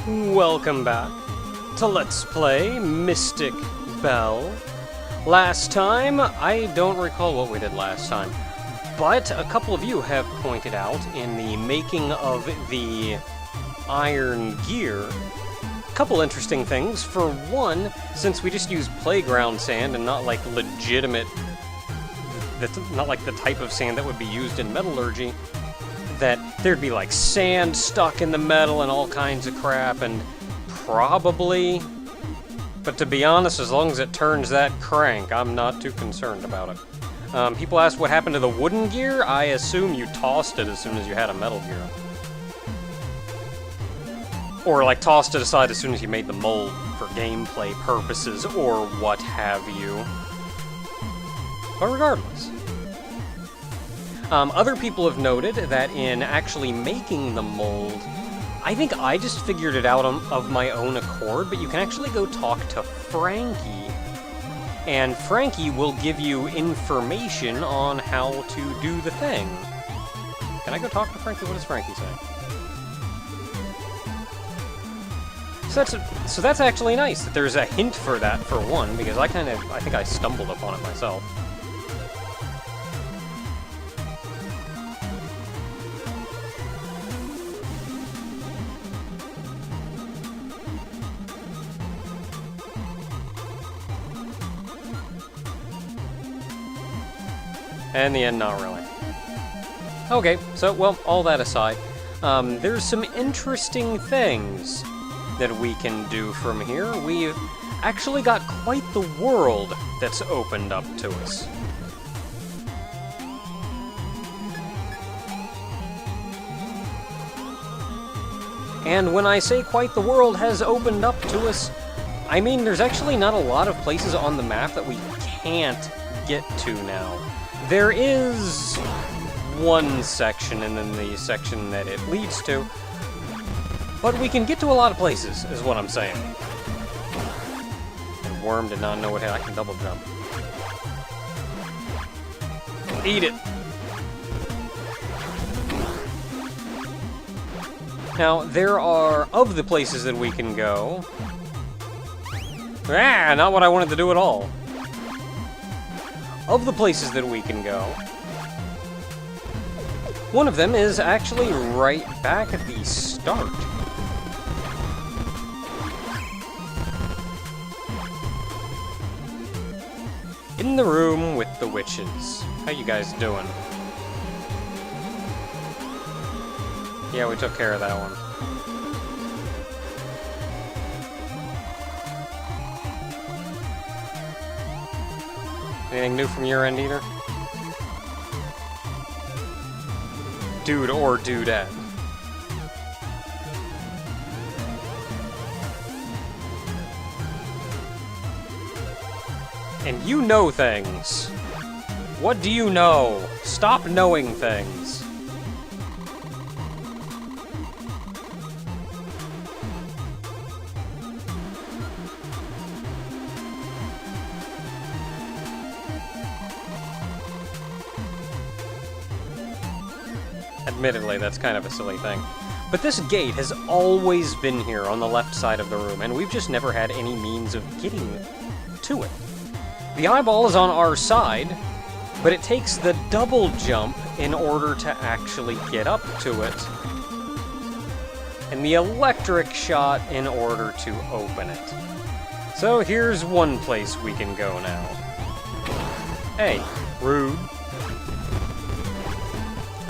Welcome back to Let's Play Mystik Belle. Last time, I don't recall what we did last time, but a couple of you have pointed out in the making of the iron gear a couple interesting things. For one, since we just use playground sand and not like legitimate, not like the type of sand that would be used in metallurgy, that there'd be like sand stuck in the metal and all kinds of crap, and probably, but to be honest, as long as it turns that crank, I'm not too concerned about it. People ask what happened to the wooden gear. I assume you tossed it as soon as you had a metal gear. Or like tossed it aside as soon as you made the mold for gameplay purposes or what have you. But regardless. Other people have noted that in actually making the mold, I think I just figured it out of my own accord, but you can actually go talk to Frankie, and Frankie will give you information on how to do the thing. Can I go talk to Frankie? What does Frankie say? So that's actually nice that there's a hint for that, for one, because I think I stumbled upon it myself. And in the end, not really. Okay, so, well, all that aside, there's some interesting things that we can do from here. We've actually got quite the world that's opened up to us. And when I say quite the world has opened up to us, I mean there's actually not a lot of places on the map that we can't get to now. There is one section, and then the section that it leads to, but we can get to a lot of places, is what I'm saying. And Worm did not know what hit. I can double jump. Eat it! Now, there are, of the places that we can go... Ah, not what I wanted to do at all. Of the places that we can go, one of them is actually right back at the start. In the room with the witches. How you guys doing? Yeah, we took care of that one. Anything new from your end, either? Dude or dudette. And you know things. What do you know? Stop knowing things. Admittedly, that's kind of a silly thing. But this gate has always been here on the left side of the room, and we've just never had any means of getting to it. The eyeball is on our side, but it takes the double jump in order to actually get up to it, and the electric shot in order to open it. So here's one place we can go now. Hey, rude.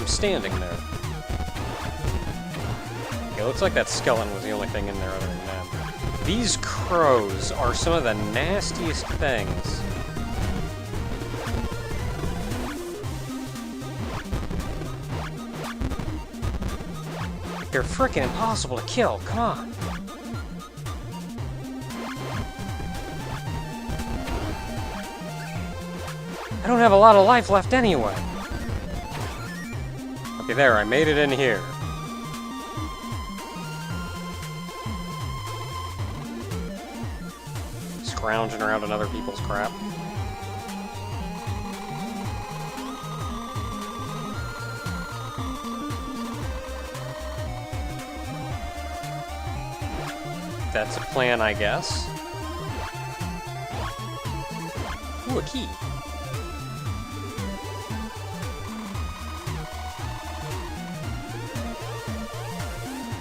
Standing there. Okay, looks like that skeleton was the only thing in there other than that. These crows are some of the nastiest things. They're frickin' impossible to kill, come on! I don't have a lot of life left anyway. Okay, there, I made it in here. Scrounging around on other people's crap. That's a plan, I guess. Ooh, a key.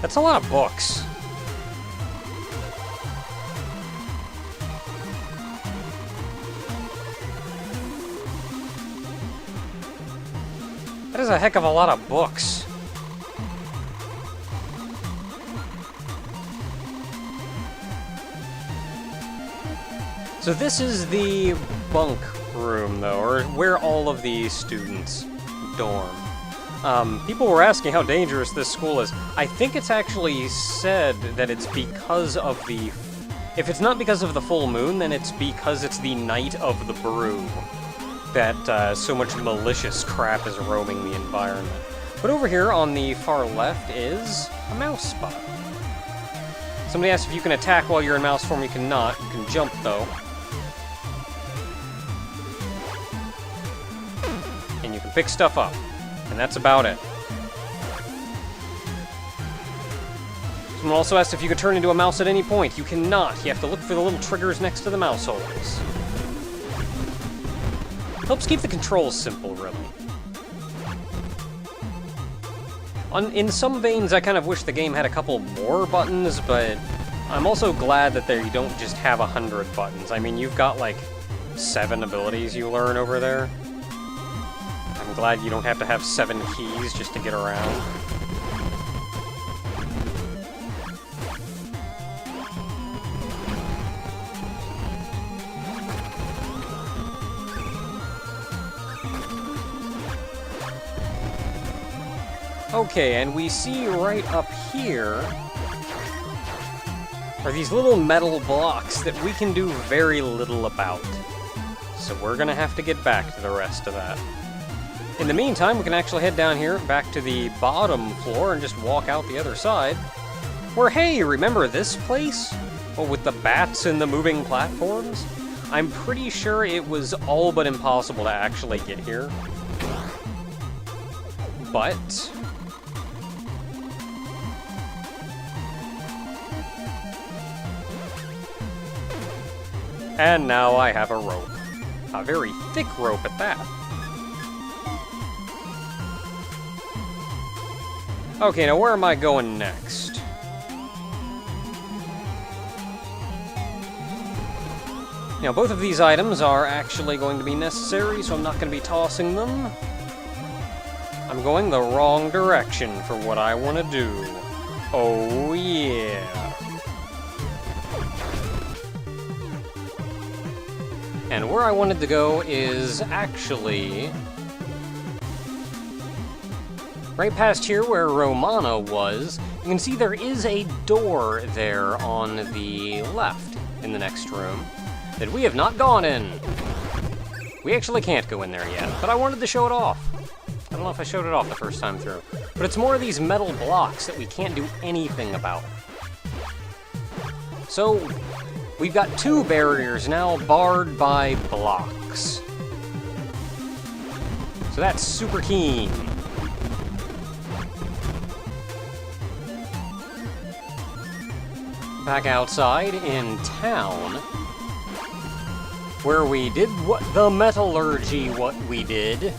That's a lot of books. That is a heck of a lot of books. So this is the bunk room, though, or where all of the students dorm. People were asking how dangerous this school is. I think it's actually said that it's because of the... If it's not because of the full moon, then it's because it's the night of the brew that so much malicious crap is roaming the environment. But over here on the far left is a mouse spot. Somebody asked if you can attack while you're in mouse form. You cannot. You can jump, though. And you can pick stuff up. And that's about it. Someone also asked if you could turn into a mouse at any point. You cannot. You have to look for the little triggers next to the mouse holes. Helps keep the controls simple, really. In some veins, I kind of wish the game had a couple more buttons, but I'm also glad that you don't just have 100 buttons. I mean, you've got, like, 7 abilities you learn over there. I'm glad you don't have to have 7 keys just to get around. Okay, and we see right up here are these little metal blocks that we can do very little about. So we're gonna have to get back to the rest of that. In the meantime, we can actually head down here, back to the bottom floor, and just walk out the other side. Where, hey, remember this place? Well, with the bats and the moving platforms? I'm pretty sure it was all but impossible to actually get here. But... And now I have a rope. A very thick rope at that. Okay, now where am I going next? Now, both of these items are actually going to be necessary, so I'm not going to be tossing them. I'm going the wrong direction for what I want to do. Oh, yeah. And where I wanted to go is actually right past here where Romana was. You can see there is a door there on the left in the next room that we have not gone in. We actually can't go in there yet, but I wanted to show it off. I don't know if I showed it off the first time through, but it's more of these metal blocks that we can't do anything about. So we've got 2 barriers now barred by blocks. So that's super keen. Back outside in town, where we did the metallurgy, what we did.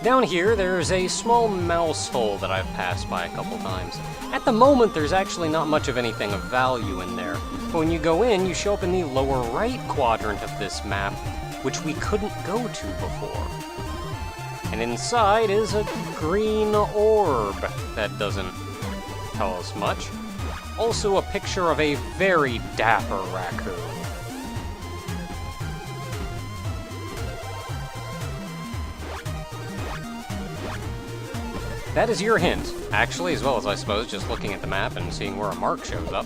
Down here, there's a small mouse hole that I've passed by a couple times. At the moment, there's actually not much of anything of value in there. But when you go in, you show up in the lower right quadrant of this map, which we couldn't go to before. And inside is a green orb that doesn't tell us much. Also a picture of a very dapper raccoon. That is your hint, actually, as well as I suppose just looking at the map and seeing where a mark shows up.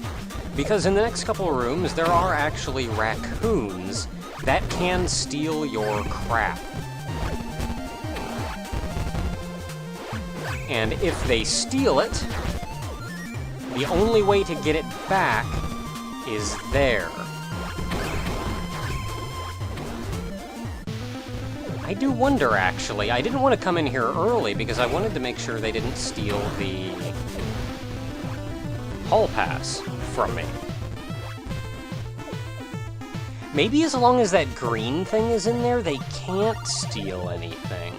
Because in the next couple of rooms, there are actually raccoons that can steal your crap. And if they steal it, the only way to get it back is there. I do wonder, actually. I didn't want to come in here early because I wanted to make sure they didn't steal the hall pass from me. Maybe as long as that green thing is in there, they can't steal anything.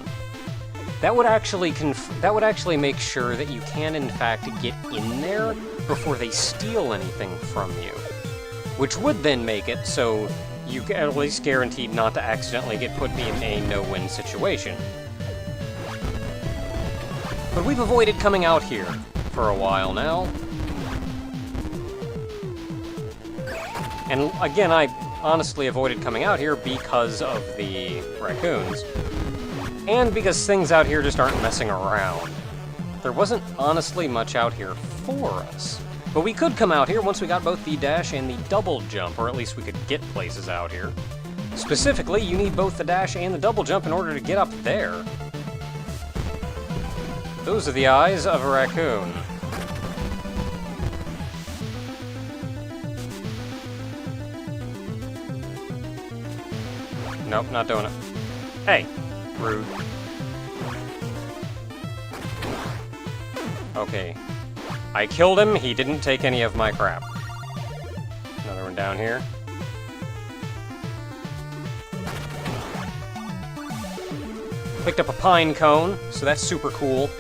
That would actually make sure that you can, in fact, get in there before they steal anything from you. Which would then make it so you can at least guaranteed not to accidentally get put in a no-win situation. But we've avoided coming out here for a while now. And again, I honestly avoided coming out here because of the raccoons. And because things out here just aren't messing around. There wasn't honestly much out here for us. But we could come out here once we got both the dash and the double jump, or at least we could get places out here. Specifically, you need both the dash and the double jump in order to get up there. Those are the eyes of a raccoon. Nope, not doing it. Hey! Rude. Okay. I killed him, he didn't take any of my crap. Another one down here. Picked up a pine cone, so that's super cool.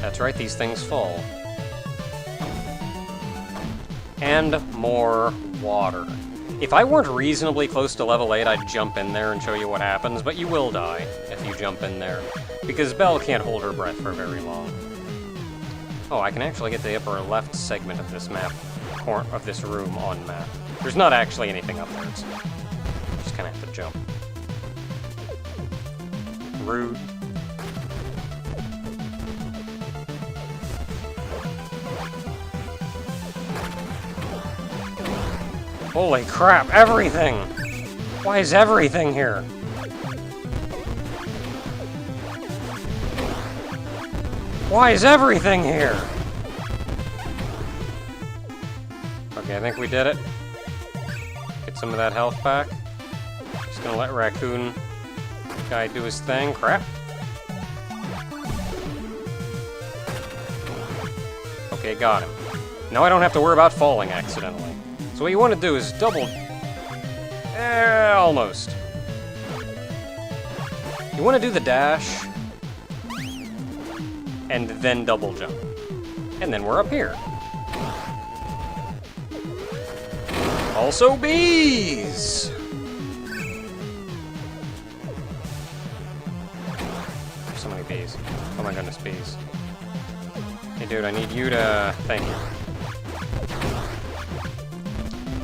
That's right, these things fall. And more water. If I weren't reasonably close to level 8, I'd jump in there and show you what happens, but you will die if you jump in there, because Belle can't hold her breath for very long. Oh, I can actually get the upper left segment of this map, of this room on map. There's not actually anything up there, it's just kind of have to jump. Rude. Holy crap, everything! Why is everything here? Why is everything here? Okay, I think we did it. Get some of that health back. Just gonna let Raccoon guy do his thing. Crap. Okay, got him. Now I don't have to worry about falling accidentally. So what you want to do is double... almost. You want to do the dash, and then double jump. And then we're up here. Also bees! There's so many bees. Oh my goodness, bees. Hey dude, I need you to... Thank you.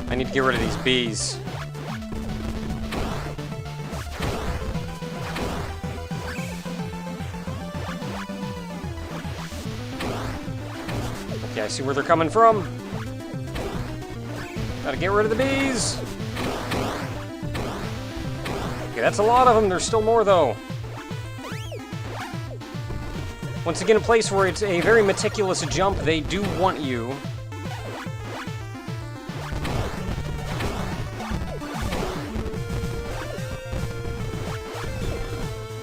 I need to get rid of these bees. Okay, I see where they're coming from. Gotta get rid of the bees. Okay, that's a lot of them. There's still more, though. Once again, a place where it's a very meticulous jump. They do want you...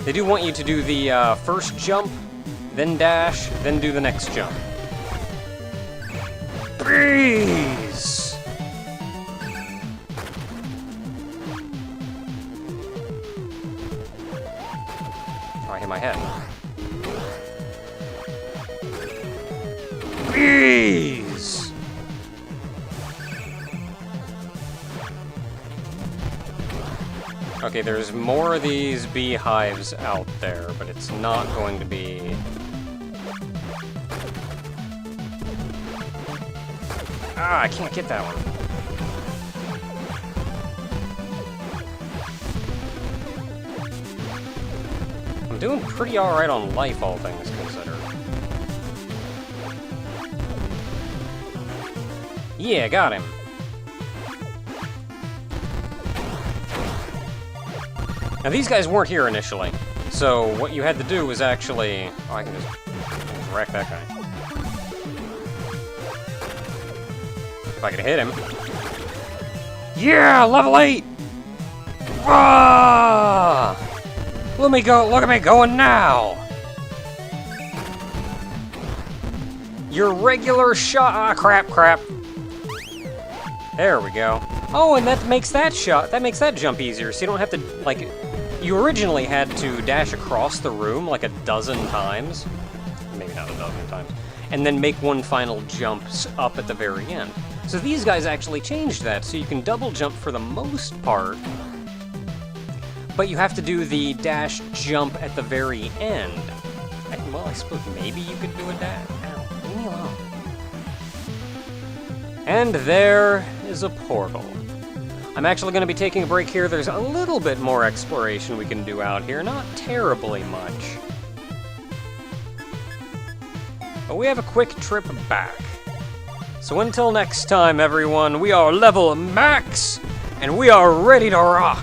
They do want you to do the first jump, then dash, then do the next jump. Bees! Oh, I hit my head. Bees! Okay, there's more of these beehives out there, but it's not going to be... Ah, I can't get that one. I'm doing pretty alright on life, all things considered. Yeah, got him. Now, these guys weren't here initially, so what you had to do was actually... Oh, I can just wreck that guy. If I could hit him. Yeah, level 8! Ah! Let me go, look at me going now! your regular shot. Ah, crap. There we go. Oh, and that makes that jump easier, so you don't have to, like, you originally had to dash across the room like a dozen times. Maybe not a dozen times. And then make one final jump up at the very end. So these guys actually changed that, so you can double jump for the most part, but you have to do the dash jump at the very end. Well, I suppose maybe you could do a dash. Ow, leave me alone. And there is a portal. I'm actually going to be taking a break here. There's a little bit more exploration we can do out here, not terribly much. But we have a quick trip back. So until next time, everyone, we are level max, and we are ready to rock.